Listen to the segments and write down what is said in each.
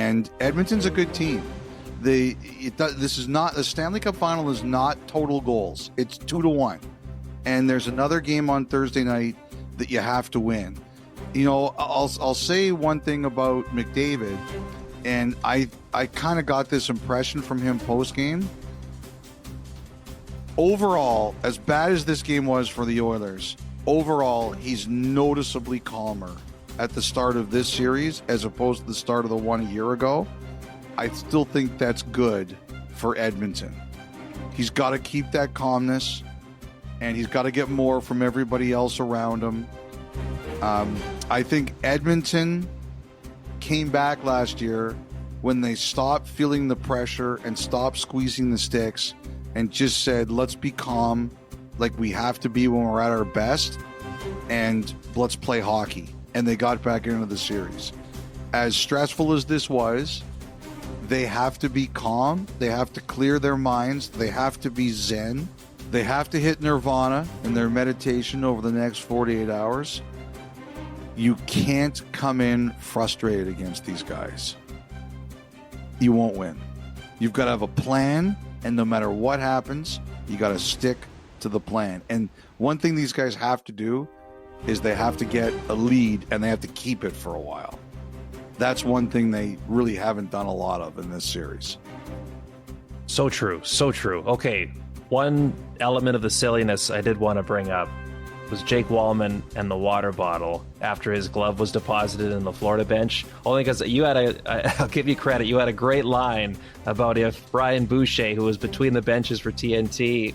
And Edmonton's a good team. The Stanley Cup final is not total goals. It's 2-1. And there's another game on Thursday night that you have to win. You know, I'll say one thing about McDavid, and I kind of got this impression from him post-game. Overall, as bad as this game was for the Oilers, overall, he's noticeably calmer at the start of this series as opposed to the start of the one a year ago. I still think that's good for Edmonton. He's got to keep that calmness, and he's got to get more from everybody else around him. I think Edmonton came back last year when they stopped feeling the pressure and stopped squeezing the sticks and just said, let's be calm like we have to be when we're at our best, and let's play hockey. And they got back into the series. As stressful as this was, they have to be calm. They have to clear their minds. They have to be zen. They have to hit nirvana in their meditation over the next 48 hours. You can't come in frustrated against these guys. You won't win. You've got to have a plan, and no matter what happens, you got to stick to the plan. And one thing these guys have to do is they have to get a lead, and they have to keep it for a while. That's one thing they really haven't done a lot of in this series. So true. So true. Okay, one element of the silliness I did want to bring up was Jake Walman and the water bottle after his glove was deposited in the Florida bench. Only because you had I'll give you credit, you had a great line about if Brian Boucher, who was between the benches for TNT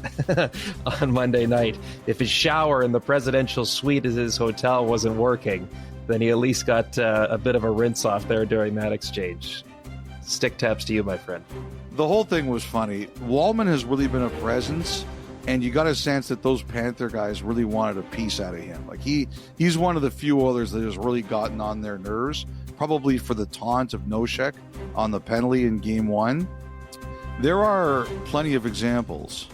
on Monday night, if his shower in the presidential suite at his hotel wasn't working, then he at least got a bit of a rinse off there during that exchange. Stick taps to you, my friend. The whole thing was funny. Walman has really been a presence, and you got a sense that those Panther guys really wanted a piece out of him. Like he's one of the few others that has really gotten on their nerves, probably for the taunt of Nosek on the penalty in Game 1. There are plenty of examples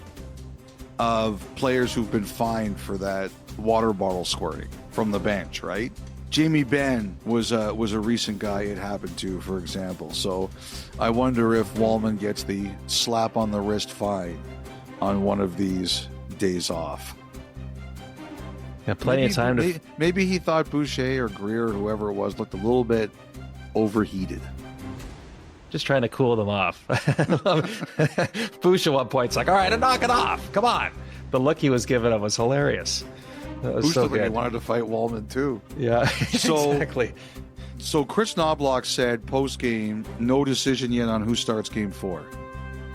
of players who've been fined for that water bottle squirting from the bench, right? Jamie Benn was a recent guy it happened to, for example. So I wonder if Walman gets the slap on the wrist fine on one of these days off. Yeah, plenty of time to... Maybe he thought Boucher or Greer or whoever it was looked a little bit overheated. Just trying to cool them off. Boucher at one point's like, all right, knock it off. Come on. The look he was giving him was hilarious. That was so good. He wanted to fight Walman too. Yeah, exactly. So Chris Knobloch said post-game, no decision yet on who starts Game 4.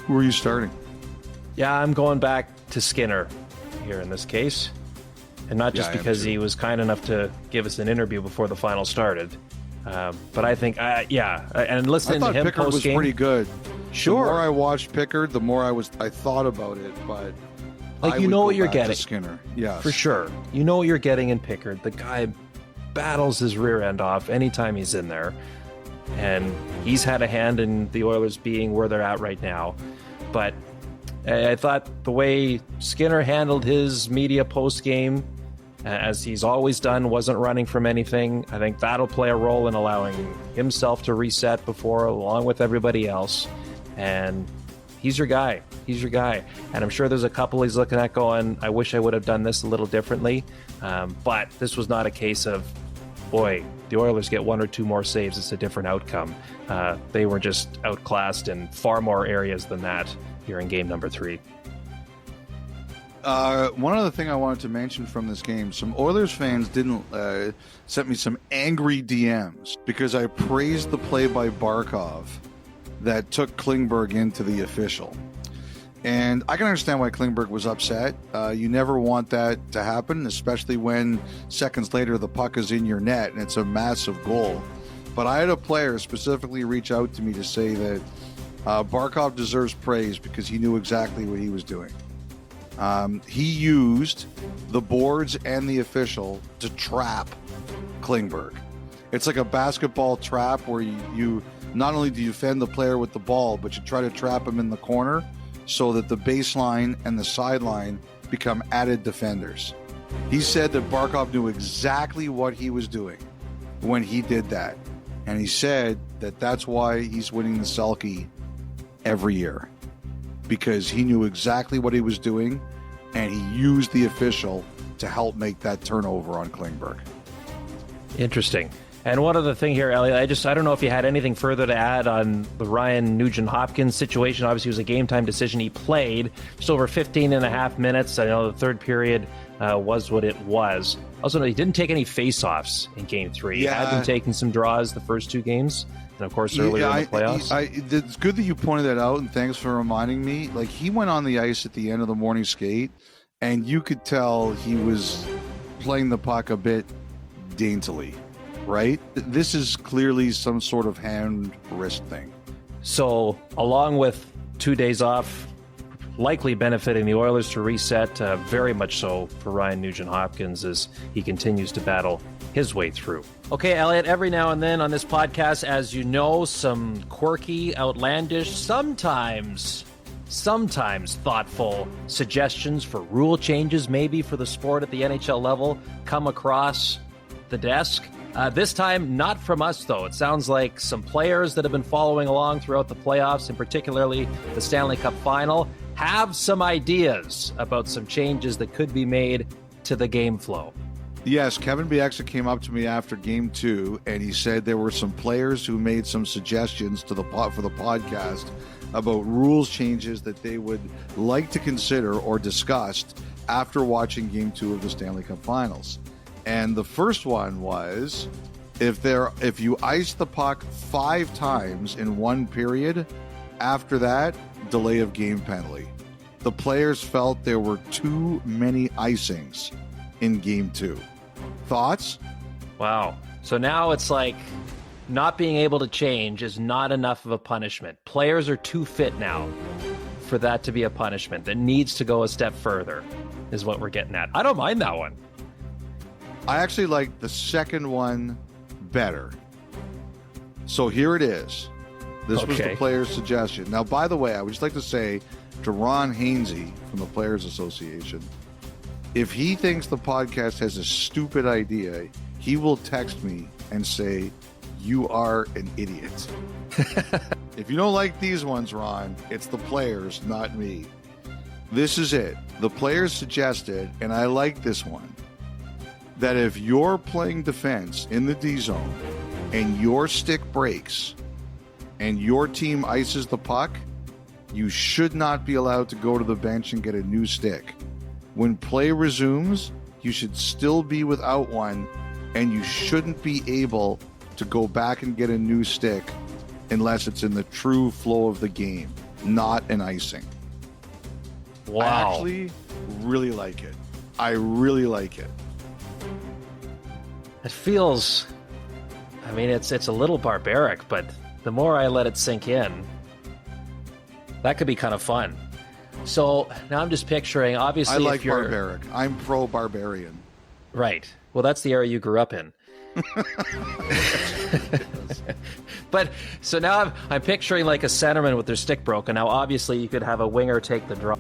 Who are you starting? Yeah, I'm going back to Skinner here in this case. And not just because he was kind enough to give us an interview before the final started. But I think, and listening to him Pickard post-game... was pretty good. Sure. The more I watched Pickard, the more I thought about it, but... Like, you know what you're getting. Skinner, yes. For sure. You know what you're getting in Pickard. The guy battles his rear end off anytime he's in there. And he's had a hand in the Oilers being where they're at right now. But I thought the way Skinner handled his media post-game, as he's always done, wasn't running from anything. I think that'll play a role in allowing himself to reset before, along with everybody else. And he's your guy. He's your guy. And I'm sure there's a couple he's looking at going, I wish I would have done this a little differently. But this was not a case of, boy, the Oilers get one or two more saves. It's a different outcome. They were just outclassed in far more areas than that here in game number 3. One other thing I wanted to mention from this game, some Oilers fans sent me some angry DMs because I praised the play by Barkov that took Klingberg into the official. And I can understand why Klingberg was upset. You never want that to happen, especially when seconds later the puck is in your net and it's a massive goal. But I had a player specifically reach out to me to say that Barkov deserves praise because he knew exactly what he was doing. He used the boards and the official to trap Klingberg. It's like a basketball trap where you not only do you defend the player with the ball, but you try to trap him in the corner so that the baseline and the sideline become added defenders. He said that Barkov knew exactly what he was doing when he did that. And he said that's why he's winning the Selke every year, because he knew exactly what he was doing, and he used the official to help make that turnover on Klingberg. Interesting. And one other thing here, Elliot, I don't know if you had anything further to add on the Ryan Nugent-Hopkins situation. Obviously, it was a game-time decision. He played just over 15 and a half minutes. I know the third period was what it was. Also, he didn't take any face-offs in Game 3. He had been taking some draws the first two games, and, of course, earlier in the playoffs. It's good that you pointed that out, and thanks for reminding me. Like, he went on the ice at the end of the morning skate, and you could tell he was playing the puck a bit daintily. Right? This is clearly some sort of hand-wrist thing. So, along with 2 days off, likely benefiting the Oilers to reset, very much so for Ryan Nugent-Hopkins as he continues to battle his way through. Okay, Elliot, every now and then on this podcast, as you know, some quirky, outlandish, sometimes thoughtful suggestions for rule changes, maybe for the sport at the NHL level, come across the desk. This time, not from us, though. It sounds like some players that have been following along throughout the playoffs, and particularly the Stanley Cup Final, have some ideas about some changes that could be made to the game flow. Yes, Kevin Bieksa came up to me after Game 2, and he said there were some players who made some suggestions for the podcast about rules changes that they would like to consider or discuss after watching Game 2 of the Stanley Cup Finals. And the first one was, if you ice the puck 5 times in one period, after that, delay of game penalty. The players felt there were too many icings in Game 2. Thoughts? Wow. So now it's like not being able to change is not enough of a punishment. Players are too fit now for that to be a punishment. That needs to go a step further, is what we're getting at. I don't mind that one. I actually like the second one better. So here it is. This was the player's suggestion. Now, by the way, I would just like to say to Ron Hainsey from the Players Association, if he thinks the podcast has a stupid idea, he will text me and say, "You are an idiot." If you don't like these ones, Ron, it's the players, not me. This is it. The players suggested, and I like this one, that if you're playing defense in the D zone and your stick breaks and your team ices the puck, you should not be allowed to go to the bench and get a new stick. When play resumes, you should still be without one, and you shouldn't be able to go back and get a new stick unless it's in the true flow of the game, not an icing. Wow. I actually really like it. I really like it. It feels, I mean, it's a little barbaric, but the more I let it sink in, that could be kind of fun. So now I'm just picturing, obviously, I like barbaric. I'm pro-barbarian. Right. Well, that's the area you grew up in. But so now I'm picturing like a centerman with their stick broken. Now, obviously, you could have a winger take the draw.